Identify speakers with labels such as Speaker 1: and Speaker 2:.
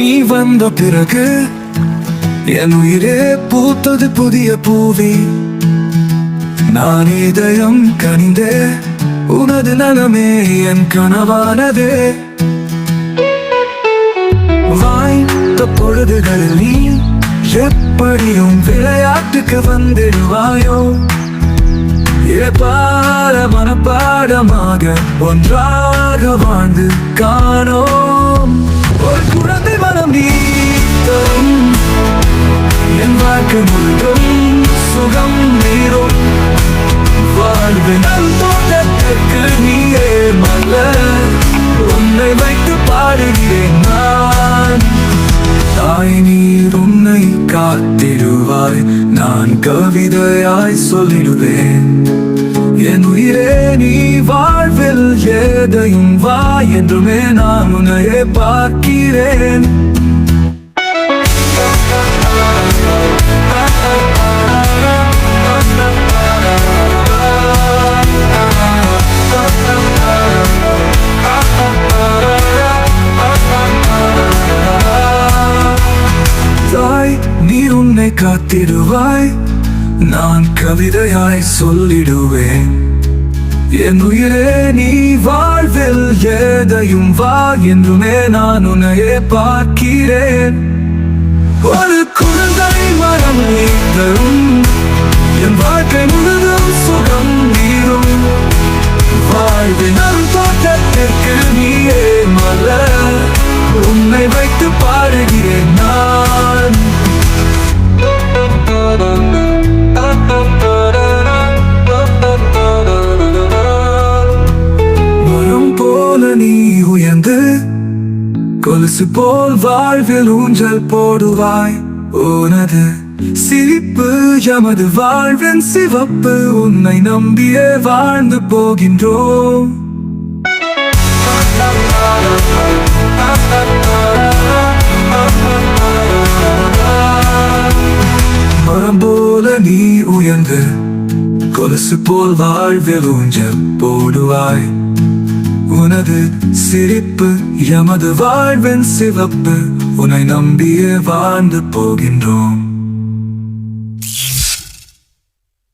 Speaker 1: நீ வந்த பிறகு என் உயிரே பூத்தது புதிய பூவி. நான் இதயம் கனிந்தே உனது நலமே என் கனவானதே. வாய்ந்த பொழுதுகளில் நீ எப்படியும் விளையாட்டுக்கு வந்திடுவாயோ. பார மனப்பாடமாக ஒன்றாக வாழ்ந்து காணோம். ஒரு குழந்தை மனம் நீ தரும் என் வாழ்க்கை முழுதும் சுகம் நீரும். வாழ்வின் தோட்டத்திற்கு நீயே மலர், உன்னை வைத்து பாடுகிறேன் நான். தாய் நீர் உன்னை காத்திடுவாய், நான் கவிதையாய் சொல்லிடுவேன். என் உயிரே நீ வாழ்வில் எதையும் வா என்றுமே நான் உன்னையே பார்க்கிறேன். நீ உன்னை காத்திடுவாய், நான் கவிதையாய் சொல்லிடுவேன். என் உயிரே நீ வாழ்வில் எதையும் வா என்றுமே நான் உன்னையே பார்க்கிறேன். ஒரு குழந்தை மரம் நீ தரும் என் வாழ்க்கை முழுதும் சுகம் நீரும். வாழ்வின் தோட்டத்திற்கு நீயே மலர், உன்னை வைத்து பாடுகிறேன் நான். மரம் போல நீ உயர்ந்து கொலுசு போல் வாழ்வில் ஊஞ்சல் போடுவாய். உனது சிரிப்பு எமது வாழ்வின் சிவப்பு, உன்னை நம்பியே வாழ்ந்து போகின்றோம். மரம் போல நீ உயர்ந்து கொலுசு போல் வாழ்வில் ஊஞ்சல் போடுவாய். உனது சிரிப்பு எமது வாழ்வின் சிவப்பு, உன்னை நம்பியே வாழ்ந்து போகின்றோம்.